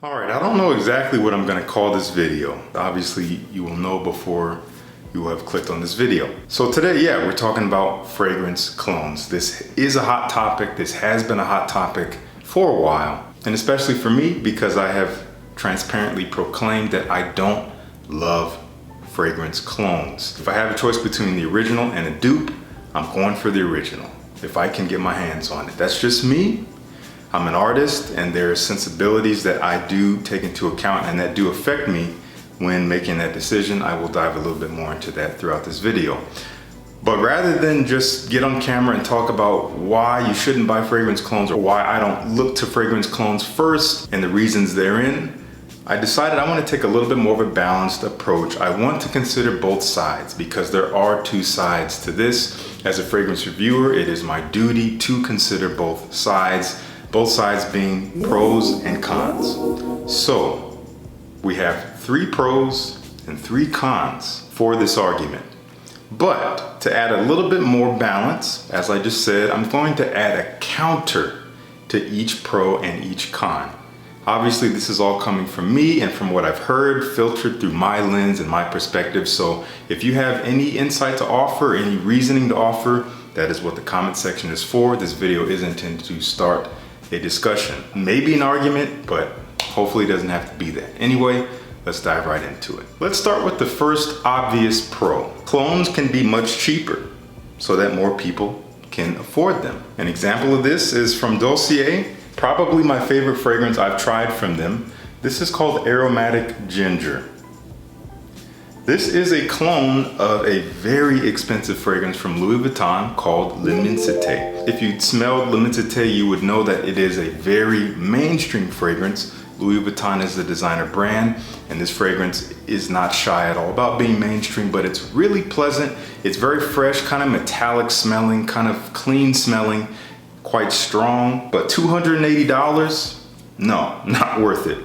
All right, I don't know exactly what I'm gonna call this video. Obviously, you will know before you have clicked on this video. So today, yeah, we're talking about fragrance clones. This is a hot topic. This has been a hot topic for a while, and especially for me because I have transparently proclaimed that I don't love fragrance clones. If I have a choice between the original and a dupe, I'm going for the original if I can get my hands on it. That's just me. I'm an artist, and there are sensibilities that I do take into account and that do affect me when making that decision. I will dive a little bit more into that throughout this video. But rather than just get on camera and talk about why you shouldn't buy fragrance clones or why I don't look to fragrance clones first and the reasons therein, I decided I want to take a little bit more of a balanced approach. I want to consider both sides because there are two sides to this. As a fragrance reviewer, it is my duty to consider both sides being pros and cons. So we have 3 pros and 3 cons for this argument. But to add a little bit more balance, as I just said, I'm going to add a counter to each pro and each con. Obviously, this is all coming from me and from what I've heard, filtered through my lens and my perspective. So if you have any insight to offer, any reasoning to offer, that is what the comment section is for. This video is intended to start a discussion, maybe an argument, but hopefully it doesn't have to be that. Anyway, let's dive right into it. Let's start with the first obvious pro. Clones can be much cheaper so that more people can afford them. An example of this is from Dossier, probably my favorite fragrance I've tried from them. This is called Aromatic Ginger. This is a clone of a very expensive fragrance from Louis Vuitton called L'Immensité. If you smelled L'Immensité, you would know that it is a very mainstream fragrance. Louis Vuitton is the designer brand, and this fragrance is not shy at all about being mainstream, but it's really pleasant. It's very fresh, kind of metallic smelling, kind of clean smelling, quite strong, but $280? No, not worth it.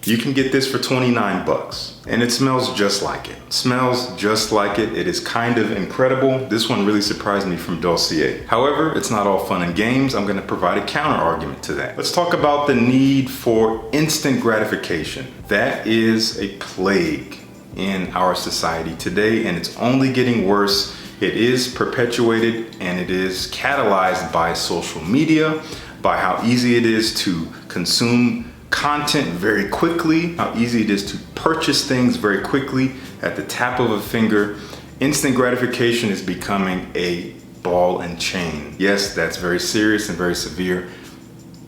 You can get this for 29 bucks, and it smells just like it. Smells just like it. It is kind of incredible. This one really surprised me from Dossier. However, it's not all fun and games. I'm gonna provide a counter argument to that. Let's talk about the need for instant gratification. That is a plague in our society today, and it's only getting worse. It is perpetuated and it is catalyzed by social media, by how easy it is to consume content very quickly, how easy it is to purchase things very quickly at the tap of a finger. Instant gratification is becoming a ball and chain. Yes, that's very serious and very severe,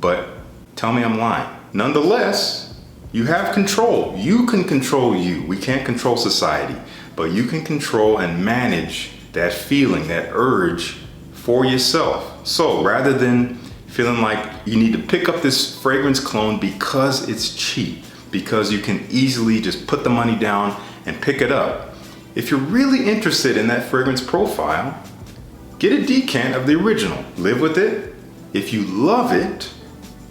but tell me I'm lying. Nonetheless, you have control. You can control you. We can't control society, but you can control and manage that feeling, that urge for yourself. So rather than feeling like you need to pick up this fragrance clone because it's cheap, because you can easily just put the money down and pick it up, if you're really interested in that fragrance profile, get a decant of the original. Live with it. If you love it,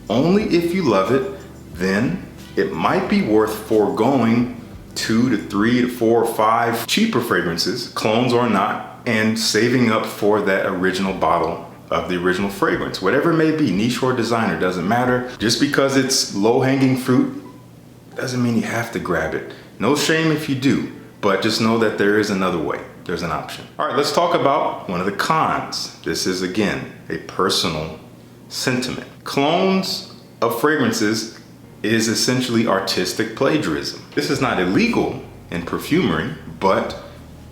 only if you love it, then it might be worth foregoing 2 to 3 to 4 or 5 cheaper fragrances, clones or not, and saving up for that original bottle of the original fragrance. Whatever it may be, niche or designer, doesn't matter. Just because it's low-hanging fruit doesn't mean you have to grab it. No shame if you do, but just know that there is another way. There's an option. All right, let's talk about one of the cons. This is, again, a personal sentiment. Clones of fragrances is essentially artistic plagiarism. This is not illegal in perfumery, but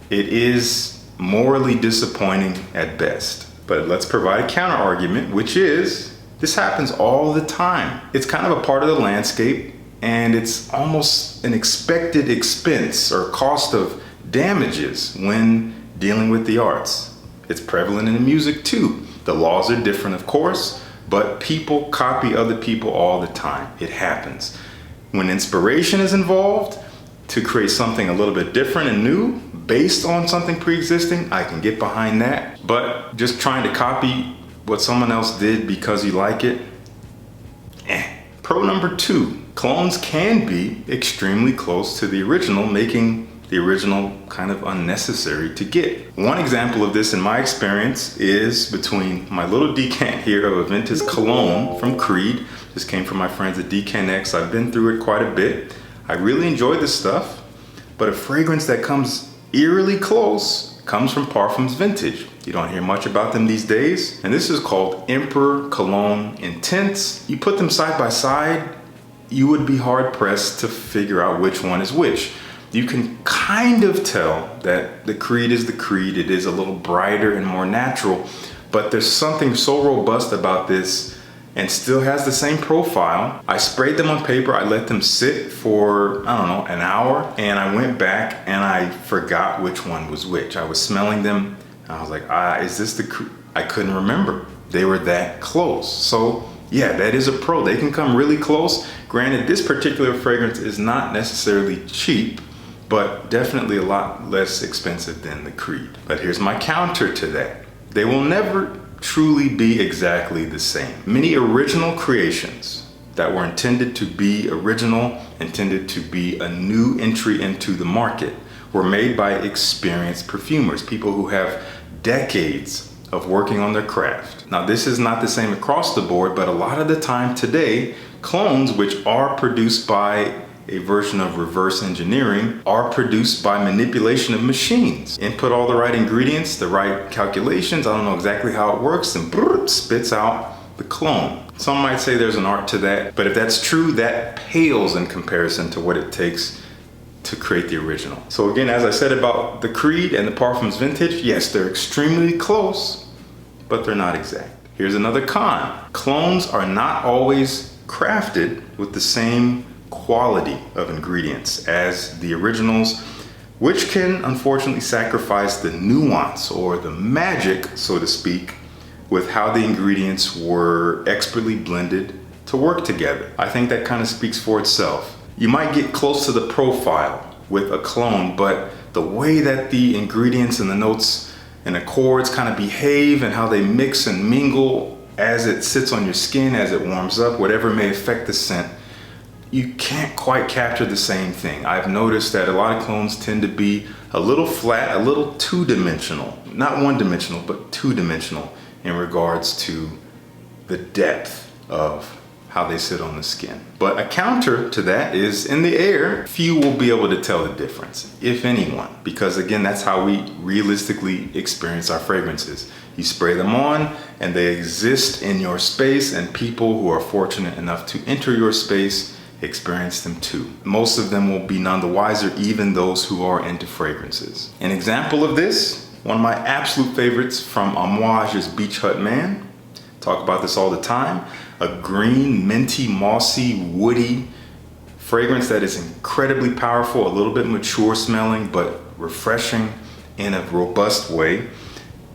it is morally disappointing at best. But let's provide a counter argument, which is this happens all the time. It's kind of a part of the landscape, and it's almost an expected expense or cost of damages when dealing with the arts. It's prevalent in the music too. The laws are different, of course, but people copy other people all the time. It happens. When inspiration is involved to create something a little bit different and new based on something pre-existing, I can get behind that. But just trying to copy what someone else did because you like it, Pro number 2, clones can be extremely close to the original, making the original kind of unnecessary to get. One example of this in my experience is between my little decant here of Aventus Cologne from Creed. This This came from my friends at DKNX. I've been through it quite a bit. I really enjoy this stuff, but a fragrance that comes eerily close comes from Parfums Vintage. You don't hear much about them these days. And this is called Emperor Cologne Intense. You put them side by side, you would be hard pressed to figure out which one is which. You can kind of tell that the Creed is the Creed. It is a little brighter and more natural, but there's something so robust about this and still has the same profile. I sprayed them on paper. I let them sit for, I don't know, an hour, and I went back and I forgot which one was which. I was smelling them and I was like, is this the Creed? I couldn't remember. They were that close. So yeah, that is a pro. They can come really close. Granted, this particular fragrance is not necessarily cheap, but definitely a lot less expensive than the Creed. But here's my counter to that. They will never truly be exactly the same. Many original creations that were intended to be original, intended to be a new entry into the market, were made by experienced perfumers, people who have decades of working on their craft. Now, this is not the same across the board, but a lot of the time today, clones, which are produced by a version of reverse engineering, are produced by manipulation of machines. Input all the right ingredients, the right calculations, I don't know exactly how it works, and spits out the clone. Some might say there's an art to that, but if that's true, that pales in comparison to what it takes to create the original. So again, as I said about the Creed and the Parfums Vintage, yes, they're extremely close, but they're not exact. Here's another con. Clones are not always crafted with the same quality of ingredients as the originals, which can unfortunately sacrifice the nuance or the magic, so to speak, with how the ingredients were expertly blended to work together. I think that kind of speaks for itself. You might get close to the profile with a clone, but the way that the ingredients and the notes and accords kind of behave and how they mix and mingle as it sits on your skin, as it warms up, whatever may affect the scent, you can't quite capture the same thing. I've noticed that a lot of clones tend to be a little flat, a little two-dimensional. Not one-dimensional, but two-dimensional in regards to the depth of how they sit on the skin. But a counter to that is in the air, few will be able to tell the difference, if anyone, because again, that's how we realistically experience our fragrances. You spray them on and they exist in your space, and people who are fortunate enough to enter your space experience them too. Most of them will be none the wiser, even those who are into fragrances. An example of this, one of my absolute favorites from Amouage is Beach Hut Man. Talk about this all the time. A green, minty, mossy, woody fragrance that is incredibly powerful, a little bit mature smelling, but refreshing in a robust way.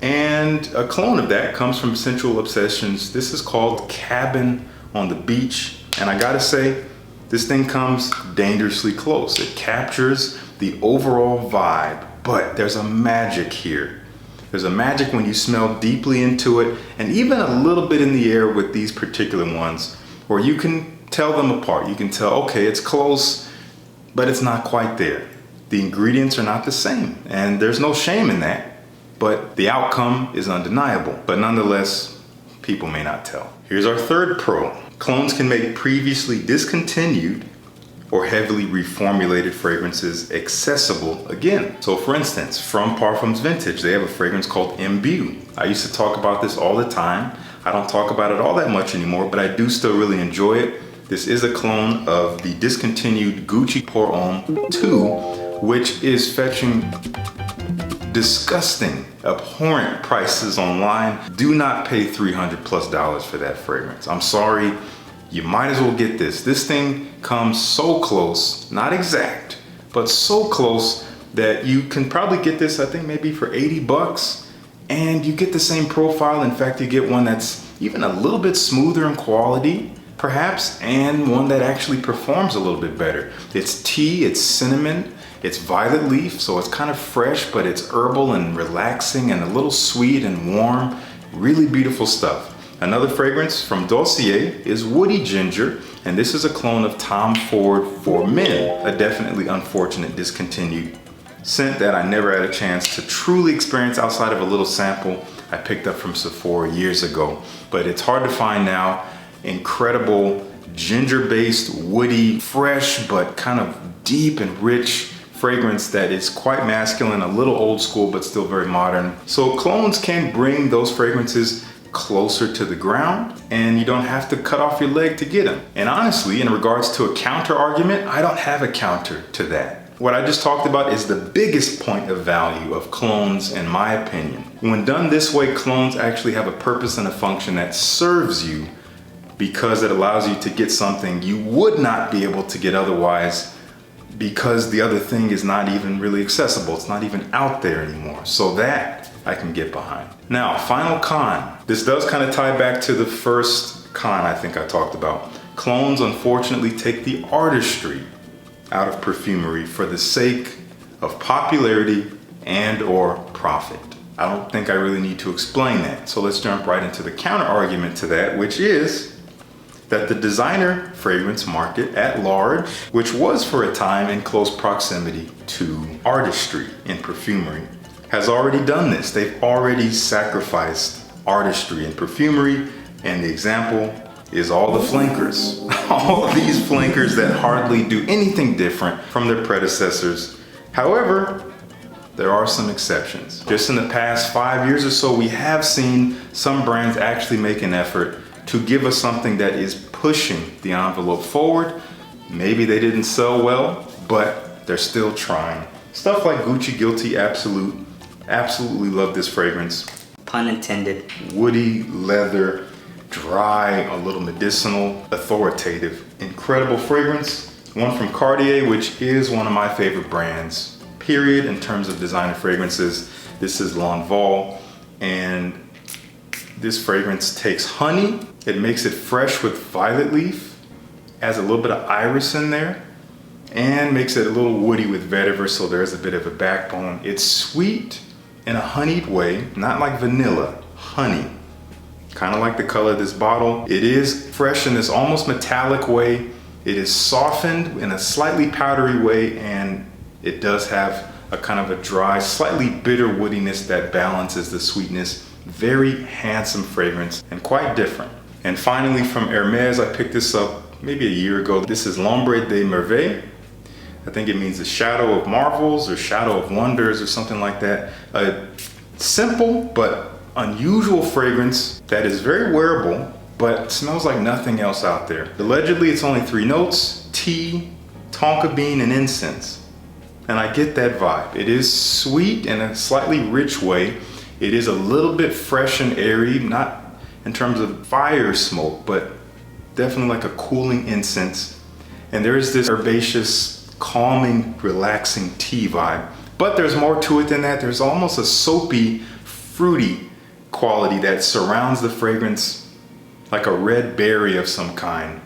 And a clone of that comes from Sensual Obsessions. This is called Cabin on the Beach. And I gotta say, this thing comes dangerously close. It captures the overall vibe, but there's a magic here. There's a magic when you smell deeply into it, and even a little bit in the air with these particular ones, where you can tell them apart. You can tell, okay, it's close, but it's not quite there. The ingredients are not the same, and there's no shame in that, but the outcome is undeniable. But nonetheless, people may not tell. Here's our third pro. Clones can make previously discontinued or heavily reformulated fragrances accessible again. So for instance, from Parfums Vintage, they have a fragrance called Imbue. I used to talk about this all the time. I don't talk about it all that much anymore, but I do still really enjoy it. This is a clone of the discontinued Gucci Pour Homme 2, which is fetching disgusting, abhorrent prices online. Do not pay $300+ for that fragrance. I'm sorry, you might as well get this. This thing comes so close, not exact, but so close that you can probably get this, I think maybe for $80, and you get the same profile. In fact, you get one that's even a little bit smoother in quality, perhaps, and one that actually performs a little bit better. It's tea, it's cinnamon, it's violet leaf, so it's kind of fresh, but it's herbal and relaxing and a little sweet and warm. Really beautiful stuff. Another fragrance from Dossier is Woody Ginger, and this is a clone of Tom Ford for Men, a definitely unfortunate discontinued scent that I never had a chance to truly experience outside of a little sample I picked up from Sephora years ago. But it's hard to find now. Incredible ginger-based, woody, fresh, but kind of deep and rich fragrance that is quite masculine, a little old school, but still very modern. So colognes can bring those fragrances closer to the ground, and you don't have to cut off your leg to get them. And honestly, in regards to a counter argument, I don't have a counter to that. What I just talked about is the biggest point of value of colognes, in my opinion. When done this way, colognes actually have a purpose and a function that serves you because it allows you to get something you would not be able to get otherwise, because the other thing is not even really accessible. It's not even out there anymore. So that I can get behind. Now, final con. This does kind of tie back to the first con I think I talked about. Colognes unfortunately take the artistry out of perfumery for the sake of popularity and or profit. I don't think I really need to explain that. So let's jump right into the counter argument to that, which is that the designer fragrance market at large, which was for a time in close proximity to artistry in perfumery, has already done this. They've already sacrificed artistry in perfumery, and the example is all the flankers. All of these flankers that hardly do anything different from their predecessors. However, there are some exceptions. Just in the past 5 years or so, we have seen some brands actually make an effort to give us something that is pushing the envelope forward. Maybe they didn't sell well, but they're still trying. Stuff like Gucci Guilty Absolute. Absolutely love this fragrance. Pun intended. Woody, leather, dry, a little medicinal, authoritative, incredible fragrance. One from Cartier, which is one of my favorite brands, period, in terms of designer fragrances. This is L'Envol, and this fragrance takes honey, it makes it fresh with violet leaf, adds a little bit of iris in there, and makes it a little woody with vetiver, so there's a bit of a backbone. It's sweet in a honeyed way, not like vanilla, honey. Kind of like the color of this bottle. It is fresh in this almost metallic way. It is softened in a slightly powdery way, and it does have a kind of a dry, slightly bitter woodiness that balances the sweetness. Very handsome fragrance and quite different. And finally, from Hermes, I picked this up maybe a year ago. This is L'Ombre des Merveilles. I think it means the shadow of marvels or shadow of wonders or something like that. A simple but unusual fragrance that is very wearable, but smells like nothing else out there. Allegedly, it's only 3 notes: tea, tonka bean, and incense. And I get that vibe. It is sweet in a slightly rich way. It is a little bit fresh and airy, not in terms of fire smoke, but definitely like a cooling incense. And there is this herbaceous, calming, relaxing tea vibe. But there's more to it than that. There's almost a soapy, fruity quality that surrounds the fragrance, like a red berry of some kind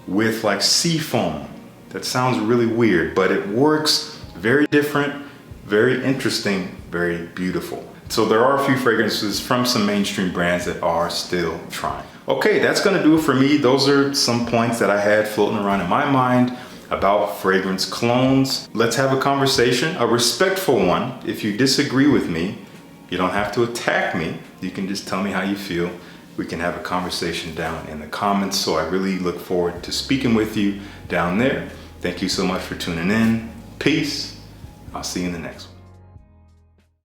with like sea foam. That sounds really weird, but it works. Very different, very interesting, very beautiful. So there are a few fragrances from some mainstream brands that are still trying. Okay, that's gonna do it for me. Those are some points that I had floating around in my mind about fragrance colognes. Let's have a conversation, a respectful one. If you disagree with me, you don't have to attack me. You can just tell me how you feel. We can have a conversation down in the comments. So I really look forward to speaking with you down there. Thank you so much for tuning in. Peace. I'll see you in the next one.